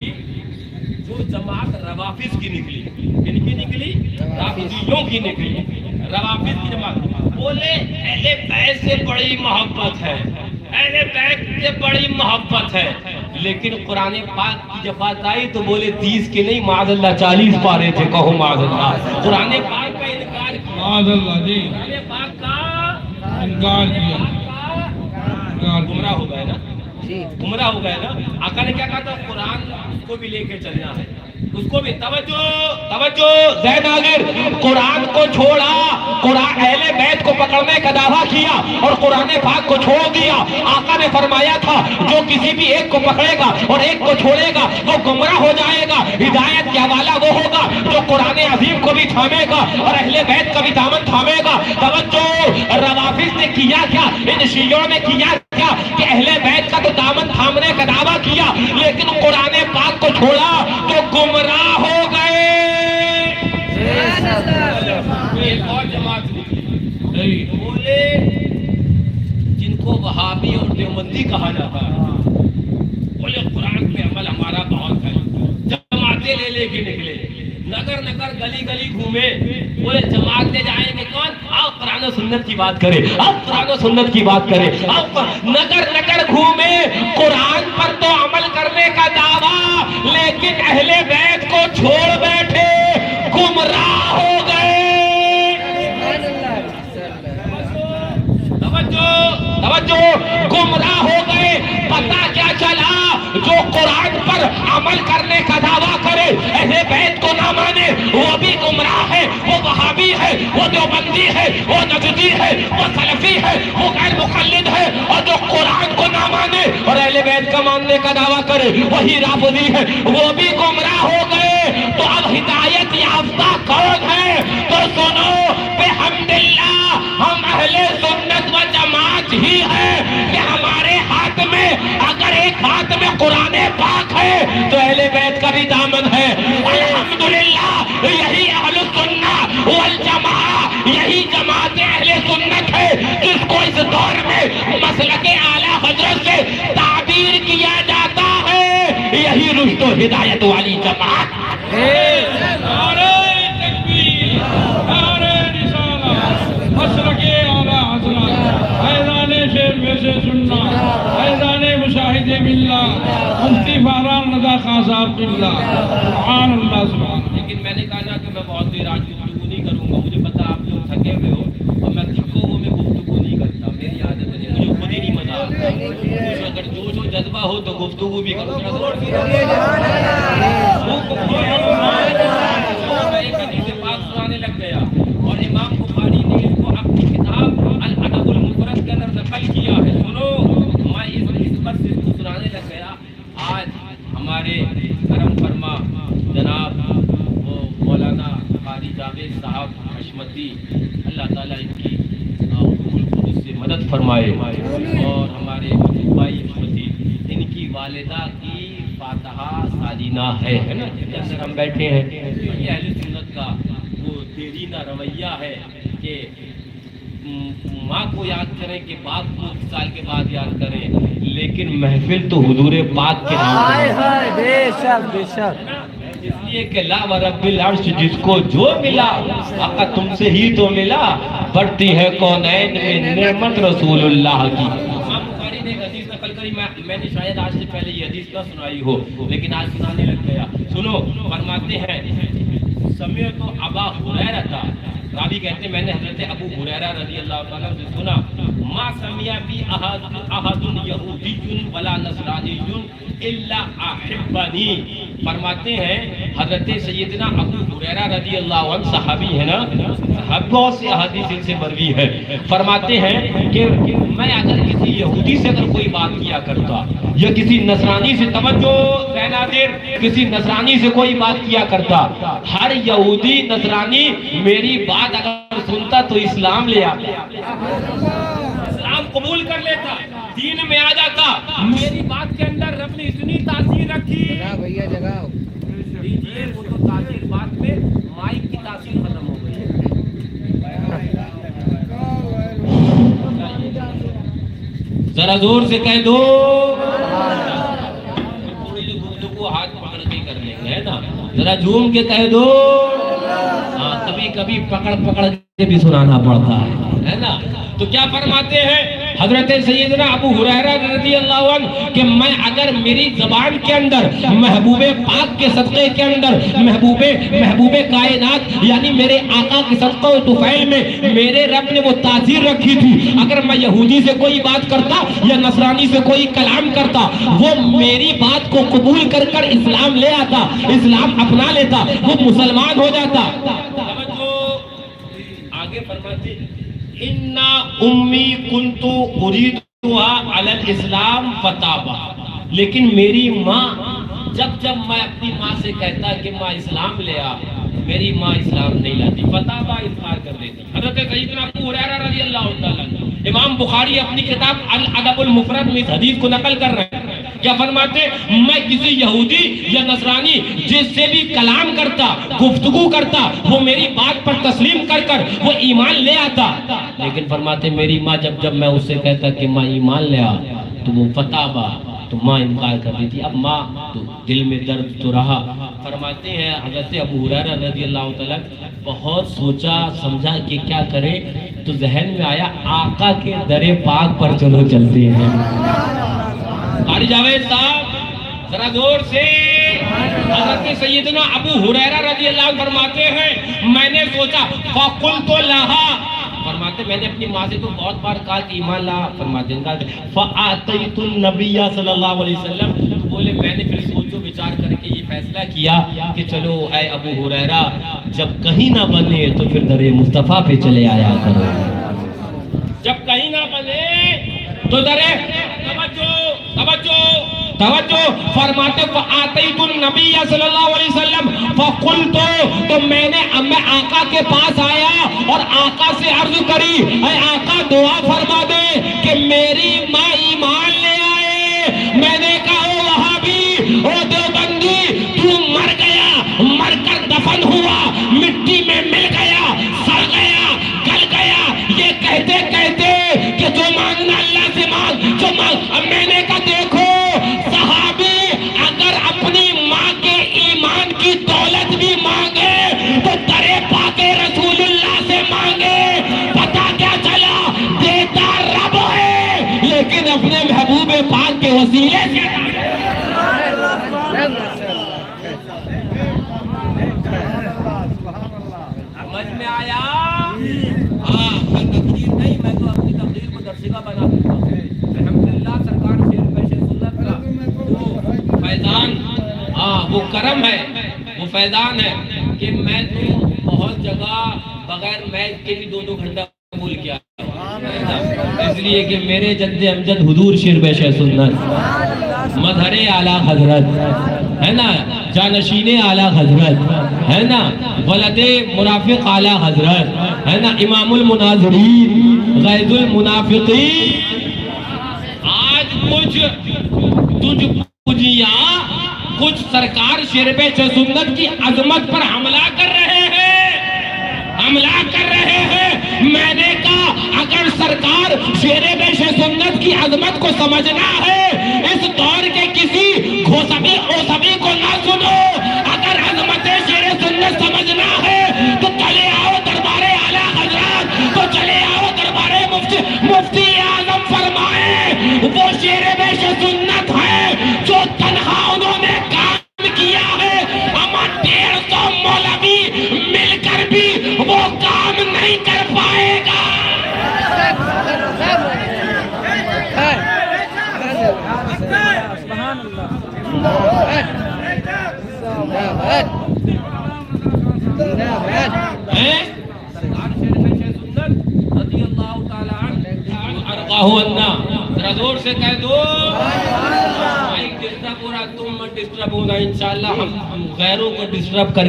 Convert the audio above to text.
جو جماعت روافض کی نکلی، کن کی نکلی؟ رافضیوں کی نکلی، روافض کی جماعت بولے اہل بیت سے بڑی محبت ہے، اہل بیت سے بڑی محبت ہے، لیکن قرآن پاک کی جب بات آئی تو بولے 30 کے نہیں معاذ اللہ 40 پارے تھے، کہو معاذ اللہ۔ قرآن پاک کا انکار کیا، معاذ اللہ جی، قرآن پاک کا انکار کیا، گمراہ ہو گئے نا، گمراہ ہو گئے نا۔ آقا نے کیا کہا تھا؟ قرآن کو بھی لے کے چلنا ہے، اس کو بھی توجہ زید آگر، قرآن کو چھوڑا، قرآن اہل بیت کو پکڑنے کا دعویٰ کیا اور قرآن پاک کو چھوڑ دیا۔ آقا نے فرمایا تھا جو کسی بھی ایک کو پکڑے گا اور ایک کو چھوڑے گا وہ گمراہ ہو جائے گا۔ ہدایت کا والا وہ ہوگا جو قرآن عظیم کو بھی تھامے گا اور اہل بیت کا بھی دامن تھامے گا۔ توجہ، روافض نے کیا کیا؟ ان شیعوں نے کیا کیا کہ اہل بیت کا تو دامن تھامنے کا دعویٰ کیا لیکن قرآن پاک کو چھوڑا تو گمراہ ہو گئے۔ ایک اور جماعت نکلی، بولے جن کو وہابی اور دیوبندی کہا جاتا ہے، بولے قرآن پہ عمل ہمارا بہت ہے، جماعتیں لے لے کے نکلے، نگر نگر گلی گلی گھومے، بولے جماعتیں جائیں گے کون؟ آؤ قرآن و سنت کی بات کرے، آؤ قرآن و سنت کی بات کرے، آؤ نگر نگر گھومے، قرآن پر تو عمل کرنے کا دعویٰ لیکن اہل بیت کو چھوڑ بیٹھے، گمراہ ہو گئے۔ توجہ، گمراہ ہو گئے۔ پتہ کیا چلا؟ جو قرآن پر عمل کرنے کا دعویٰ کرے اہل بیت کو نہ مانے وہ بھی گمراہ ہے، وہ وہابی ہے، وہ دیوبندی ہے، وہ نجدی ہے، وہ سلفی ہے، وہ غیر مقلد ہے، اور جو قرآن کو نہ مانے اور اہل بیت کا ماننے کا دعویٰ کرے وہی رافضی ہے، وہ بھی گمراہ ہو گئے۔ تو اب ہدایت یافتہ کون ہے؟ تو سنو، بحمداللہ ہم اہل سنت و جماعت ہی ہے کہ ہمارے ہاتھ میں اگر ایک ہاتھ میں قرآن پاک ہے تو اہل بیت کا بھی دامن ہے۔ الحمدللہ یہی اہل سنت والجماعت، یہی جماعت اہل سنت ہے جس کو اس دور میں مسلک اعلیٰ حضرت سے تعبیر کیا جاتا ہے، یہی رشد و ہدایت والی جماعت ہے۔ نعرہ تکبیر، نعرہ رسالت، مسلک اعلیٰ حضرت، فیضان شیر میں سے سننا، فیضان مشاہد ملت، مفتی فہران رضا خان صاحب قبلہ، سبحان اللہ سبحان اللہ۔ لیکن میں نے کہا نا کہ میں بہت دیر آج گفتگو نہیں کروں گا، مجھے پتا آپ لوگ تھکے ہوئے ہو اور میں تھکو ہوں میں گفتگو نہیں کرتا، میری عادت ہے، مجھے خود ہی نہیں مزہ آتا۔ مجھے اگر جوش و جذبہ ہو تو گفتگو بھی کروں گا۔ میں ایک حدیث پاک سنانے لگ گیا اور امام بخاری نے اس کو اپنی کتاب الادب المفرد کے اندر نقل کیا ہے۔ سنو، میں اس نسبت سے اس کو سنانے لگ گیا۔ آج ہمارے کرم فرما جناب مولانا قاری جاوید صاحب حشمتی، اللہ تعالیٰ ان کی خود سے مدد فرمائے، اور ہمارے بھائی حشمتی ان کی والدہ کی فاتحہ سالینہ ہے نا، جس کے اندر ہم بیٹھے ہیں۔ یہ اہل سنت کا وہ دیرینہ رویہ ہے کہ ماں کو یاد کریں کہ باپ کو 1 سال کے بعد یاد کریں، لیکن محفل تو حضور پاک کے نام بے شک بے شک، اس لیے کہ لا و رب العرش جس کو جو ملا آقا تم سے ہی تو ملا، بڑھتی ہے کونین میں نعمت رسول اللہ کی۔ امام بخاری نے ایک حدیث نقل کری، میں نے شاید آج سے پہلے یہ حدیث نہ سنائی ہو لیکن آج سنانے لگ گیا۔ سنو، فرماتے ہیں سمعت ابا ہریرہ، راوی کہتے ہیں میں نے حضرت ابو ہریرہ رضی اللہ تعالیٰ سے سنا، ما سمع بی احد یہودی ولا نصرانی الا احبنی۔ فرماتے ہیں حضرت سیدنا ابو ہریرہ رضی اللہ عنہ صحابی ہے نا، بہت سے احادیث ان سے مروی ہے، فرماتے ہیں کہ میں اگر کسی یہودی سے اگر کوئی بات کیا کرتا یا کسی نصرانی سے، توجہ ذہن حاضر، کسی نصرانی سے کوئی بات کیا کرتا، ہر یہودی نصرانی میری بات اگر سنتا تو اسلام لے آتا، اسلام قبول کر لیتا، دین میں آ جاتا۔ میری بات کے اندر رب نے اتنی تاثیر رکھی، بھیا جگاؤ دیجئے وہ تو تاثیر بات میں مائک کی تاثیر ختم ہو گئی۔ ذرا زور سے کہہ دو، تھوڑی جو گفتگو ہاتھ پکڑ ذرا جھوم کے کہہ دو. ہاں کبھی کبھی پکڑ پکڑ کے بھی سنانا پڑتا ہے نا. تو کیا فرماتے ہیں حضرت سیدنا ابو ہریرہ رضی اللہ عنہ کہ میں اگر میری زبان کے اندر محبوب پاک کے صدقے کے اندر محبوب کائنات یعنی میرے آقا کے صدقہ و طفیل میں میرے رب نے وہ تاثیر رکھی تھی, اگر میں یہودی سے کوئی بات کرتا یا نصرانی سے کوئی کلام کرتا وہ میری بات کو قبول کر کر اسلام لے آتا, اسلام اپنا لیتا, وہ مسلمان ہو جاتا. آگے فرماتے اِنَّا اُمِّي كُنْتُ أُرِيدُهَا عَلَى الْإِسْلَامِ فَتَابَ. لیکن میری ماں جب میں اپنی ماں سے کہتا کہ ماں اسلام لے آ, میری ماں اسلام نہیں لاتی, فتابہ انکار کر دیتی. حضرت سیدنا ابو ہریرہ رضی اللہ تعالیٰ عنہ, امام بخاری اپنی کتاب الادب المفرد میں اس حدیث کو نقل کر رہے ہیں. کیا فرماتے میں کسی یہودی یا نصرانی جس سے بھی کلام کرتا گفتگو کرتا وہ میری بات پر تسلیم کر کر وہ ایمان لے آتا, لیکن فرماتے میری ماں جب میں اس سے کہتا کہ ماں ایمان لے آ تو وہ فتابہ تو ماں انکار کر دی تھی. اب ماں تو دل میں درد تو رہا. فرماتے ہیں حضرت ابو ہریرہ رضی اللہ تعالیٰ بہت سوچا سمجھا کہ کیا کرے, تو ذہن میں آیا آقا کے در پاک پر چلو چلتے ہیں. قاری جاوید صاحب ذرا زور سے. حضرت سیدنا ابو ہریرہ رضی اللہ عنہ فرماتے ہیں میں نے سوچا فَقُلْتُ لَهَا, فرماتے میں نے اپنی ماں سے تو بہت بار کہا کہ ایمان لا, فرماتے ہیں فَآتَيْتُ النَّبِيَّ صلی اللہ علیہ وسلم. بولے میں نے پھر سوچو بچار کر کے یہ فیصلہ کیا کہ چلو اے ابو ہریرہ جب کہیں نہ بنے تو پھر در مصطفیٰ پہ چلے آیا کرو, جب کہیں نہ بنے تو در توجہ فرماتے فآتیت النبی صلی اللہ علیہ وسلم فقلت, تو میں آقا کے پاس آیا اور آقا سے عرض کری اے آقا دعا فرما دے کہ میری ماں ایمان لے آئے. میں نے کہا او وہابی او دیوبندی تو مر گیا, مر کر دفن ہوا, مٹی میں مل گیا, سڑ گیا, گل گیا, یہ کہتے کہتے کہ جو مانگنا اللہ سے مانگ, جو مانگ. اب میں نے کہا دیکھو صحابی اگر اپنی ماں کے ایمان کی دولت بھی مانگے تو در پاک رسول اللہ سے مانگے. پتہ کیا چلا دیتا رب ہے لیکن اپنے محبوب پاک کے وسیلے سے. سمجھ میں آیا؟ ہاں تقدیر نہیں, میں تو اپنی تقدیر کو درسگاہ بنا دیتا ہوں. الحمدللہ سرکار شیر پیش سنت کا وہ فیضان, ہاں وہ کرم ہے, وہ فیضان ہے کہ میں تو بہت جگہ بغیر میچ کے بھی 2-2 گھنٹہ قبول کیا, اس لیے کہ میرے جد امجد حضور شیر پیش سنت مظہر اعلیٰ حضرت ہے نا, جانشین اعلیٰ حضرت ہے نا, ولد مرافق اعلیٰ حضرت ہے نا, امام المناظرین غیظ المنافقین. آج کچھ سرکار شیر پیش سنت کی عظمت پر حملہ کر رہے ہیں. میں نے کہا اگر سرکار شیر پیش سنت کی عظمت کو سمجھنا ہے اس دور کے کسی اوسبی کو نہ سنو. اگر عظمت شیر سنت سمجھنا ہے تو چلے آؤ دربار اعلیٰ حضرات, تو چلے آؤ دربار مفتی اعظم فرمائے وہ شیر پیش سنت ہے جو تنہا انہوں نے کام کیا ہے. اما 150 مولوی مل کر بھی وہ کام نہیں کر پائے گا. ذرا زور سے کہہ دو مائک ڈسٹرب ہو رہا, تم مت ڈسٹرب ہونا, انشاءاللہ ہم غیروں کو ڈسٹرب کر